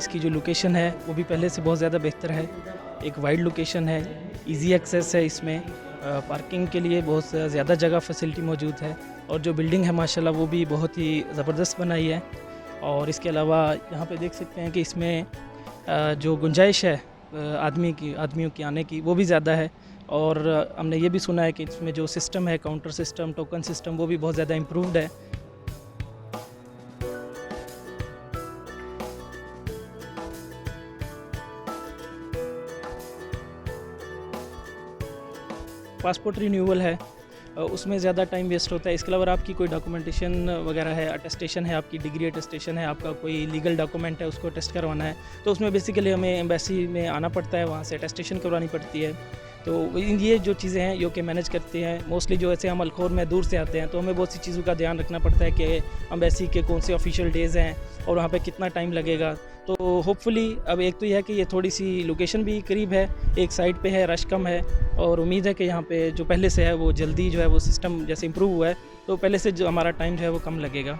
इसकी जो लोकेशन है वो भी पहले से बहुत ज़्यादा बेहतर है। एक वाइड लोकेशन है, इजी एक्सेस है इसमें, पार्किंग के लिए बहुत ज़्यादा जगह फैसिलिटी मौजूद है और जो बिल्डिंग है माशाल्लाह वो भी बहुत ही ज़बरदस्त बनाई है। और इसके अलावा यहाँ पे देख सकते हैं कि इसमें जो गुंजाइश है आदमियों की आने की वो भी ज़्यादा है। और हमने ये भी सुना है कि इसमें जो सिस्टम है, काउंटर सिस्टम, टोकन सिस्टम, वो भी बहुत ज़्यादा इम्प्रूव्ड है। पासपोर्ट रिन्यूअल है, उसमें ज़्यादा टाइम वेस्ट होता है। इसके अलावा आपकी कोई डॉक्यूमेंटेशन वगैरह है, अटेस्टेशन है, आपकी डिग्री अटेस्टेशन है, आपका कोई लीगल डॉक्यूमेंट है, उसको टेस्ट करवाना है, तो उसमें बेसिकली हमें एम्बेसी में आना पड़ता है, वहाँ से अटेस्टेशन करवानी पड़ती है। तो ये जो चीज़ें हैं यूके मैनेज करते हैं। मोस्टली जो ऐसे हम अलखोर में दूर से आते हैं तो हमें बहुत सी चीज़ों का ध्यान रखना पड़ता है कि एम्बेसी के कौन से ऑफिशियल डेज़ हैं और वहाँ पे कितना टाइम लगेगा। तो होपफुली अब एक तो यह है कि ये थोड़ी सी लोकेशन भी करीब है, एक साइड पे है, रश कम है और उम्मीद है कि यहाँ पे जो पहले से है वो जल्दी जो है वो सिस्टम जैसे इम्प्रूव हुआ है तो पहले से जो हमारा टाइम जो है वो कम लगेगा।